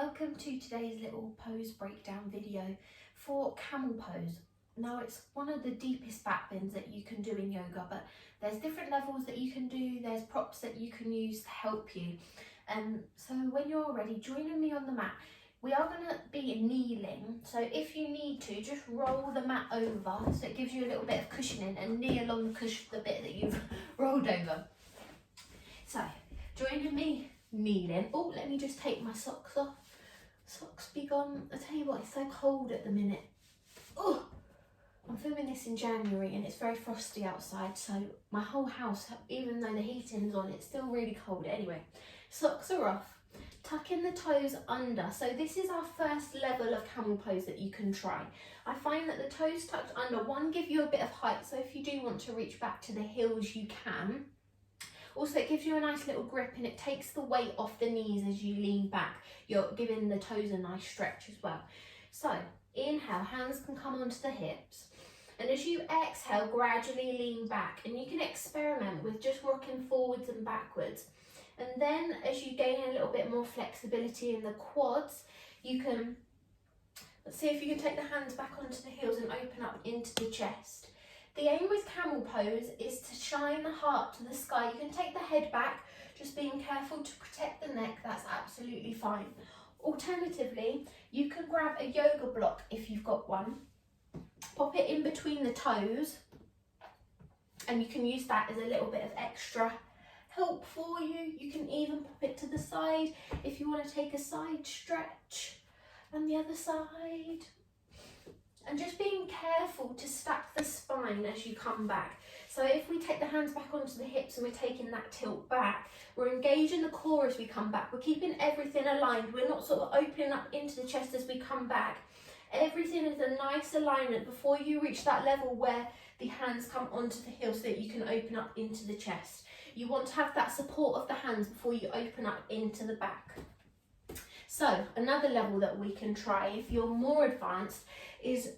welcome to today's little pose breakdown video for camel pose. Now it's one of the deepest back bends that you can do in yoga, but there's different levels that you can do, there's props that you can use to help you. So when you're ready, joining me on the mat. We are going to be kneeling, so if you need to, just roll the mat over so it gives you a little bit of cushioning and knee along the bit that you've rolled over. So, joining me kneeling. Oh, let me just take my socks off. Socks be gone. I tell you what, it's so cold at the minute. Oh, I'm filming this in January and it's very frosty outside, so my whole house, even though the heating's on, it's still really cold. Anyway, socks are off. Tucking the toes under. So this is our first level of camel pose that you can try. I find that the toes tucked under, one, give you a bit of height, so if you do want to reach back to the heels, you can. Also, it gives you a nice little grip and it takes the weight off the knees as you lean back. You're giving the toes a nice stretch as well. So, inhale, hands can come onto the hips. And as you exhale, gradually lean back. And you can experiment with just rocking forwards and backwards. And then as you gain a little bit more flexibility in the quads, you can, let's see if you can take the hands back onto the heels and open up into the chest. The aim with camel pose is to shine the heart to the sky. You can take the head back, just being careful to protect the neck, that's absolutely fine. Alternatively, you can grab a yoga block if you've got one, pop it in between the toes, and you can use that as a little bit of extra help for you. You can even pop it to the side if you want to take a side stretch, and the other side. And just being careful to stack the spine as you come back. So if we take the hands back onto the hips and we're taking that tilt back, we're engaging the core as we come back. We're keeping everything aligned. We're not sort of opening up into the chest as we come back. Everything is a nice alignment before you reach that level where the hands come onto the heels so that you can open up into the chest. You want to have that support of the hands before you open up into the back. So another level that we can try, if you're more advanced, is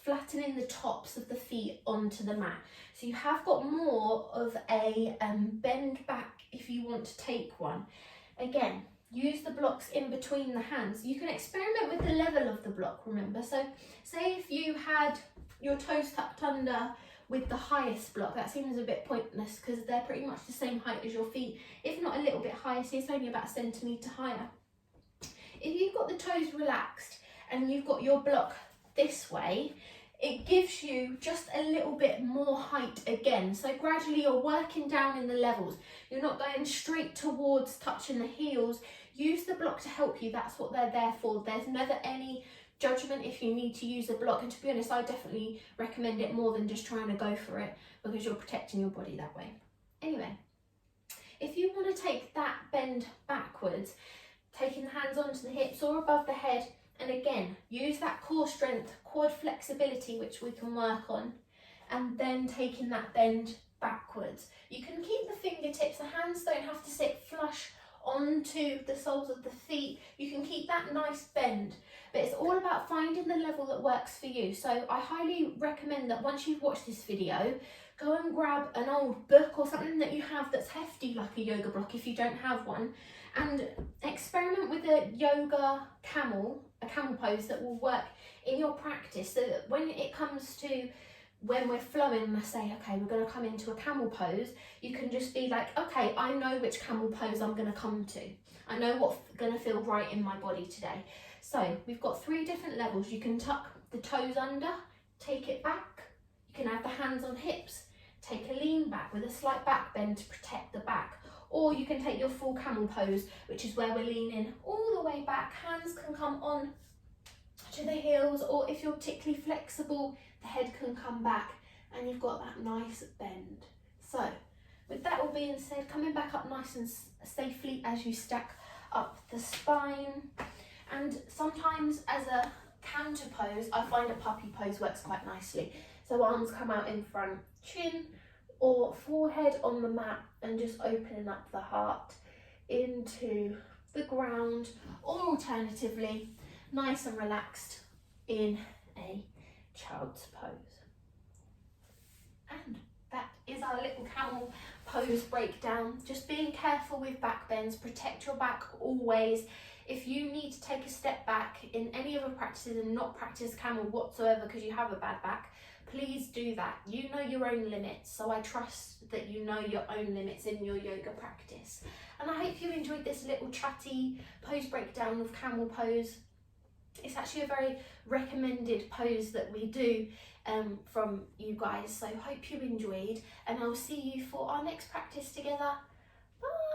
flattening the tops of the feet onto the mat. So you have got more of a bend back if you want to take one. Again, use the blocks in between the hands. You can experiment with the level of the block, remember. So say if you had your toes tucked under with the highest block, that seems a bit pointless because they're pretty much the same height as your feet, if not a little bit higher, so it's only about a centimetre higher. If you've got the toes relaxed and you've got your block this way, it gives you just a little bit more height again. So gradually you're working down in the levels. You're not going straight towards touching the heels. Use the block to help you. That's what they're there for. There's never any judgment if you need to use a block, and to be honest, I definitely recommend it more than just trying to go for it because you're protecting your body that way. Anyway, if you want to take that bend backwards, taking the hands onto the hips or above the head, and again, use that core strength, quad flexibility, which we can work on, and then taking that bend backwards. You can keep the fingertips, the hands don't have to sit flush onto the soles of the feet. You can keep that nice bend, but it's all about finding the level that works for you. So I highly recommend that once you've watched this video, go and grab an old book or something that you have that's hefty, like a yoga block if you don't have one, and experiment with a camel pose that will work in your practice, so that when it comes to when we're flowing and I say, okay, we're going to come into a camel pose, you can just be like, okay, I know which camel pose I'm going to come to. I know what's going to feel right in my body today. So we've got 3 different levels. You can tuck the toes under, take it back. You can have the hands on hips, take a lean back with a slight back bend to protect the back. Or you can take your full camel pose, which is where we're leaning all the way back. Hands can come on to the heels, or if you're particularly flexible, the head can come back and you've got that nice bend. So with that all being said, coming back up nice and safely as you stack up the spine. And sometimes as a counter pose, I find a puppy pose works quite nicely. So arms come out in front, chin or forehead on the mat, and just opening up the heart into the ground, or alternatively, nice and relaxed in a child's pose. And that is our little camel pose breakdown. Just being careful with back bends, protect your back always. If you need to take a step back in any other practices and not practice camel whatsoever because you have a bad back, please do that. You know your own limits, so I trust that you know your own limits in your yoga practice. And I hope you enjoyed this little chatty pose breakdown of camel pose. It's actually a very recommended pose that we do from you guys, so hope you enjoyed, and I'll see you for our next practice together. Bye!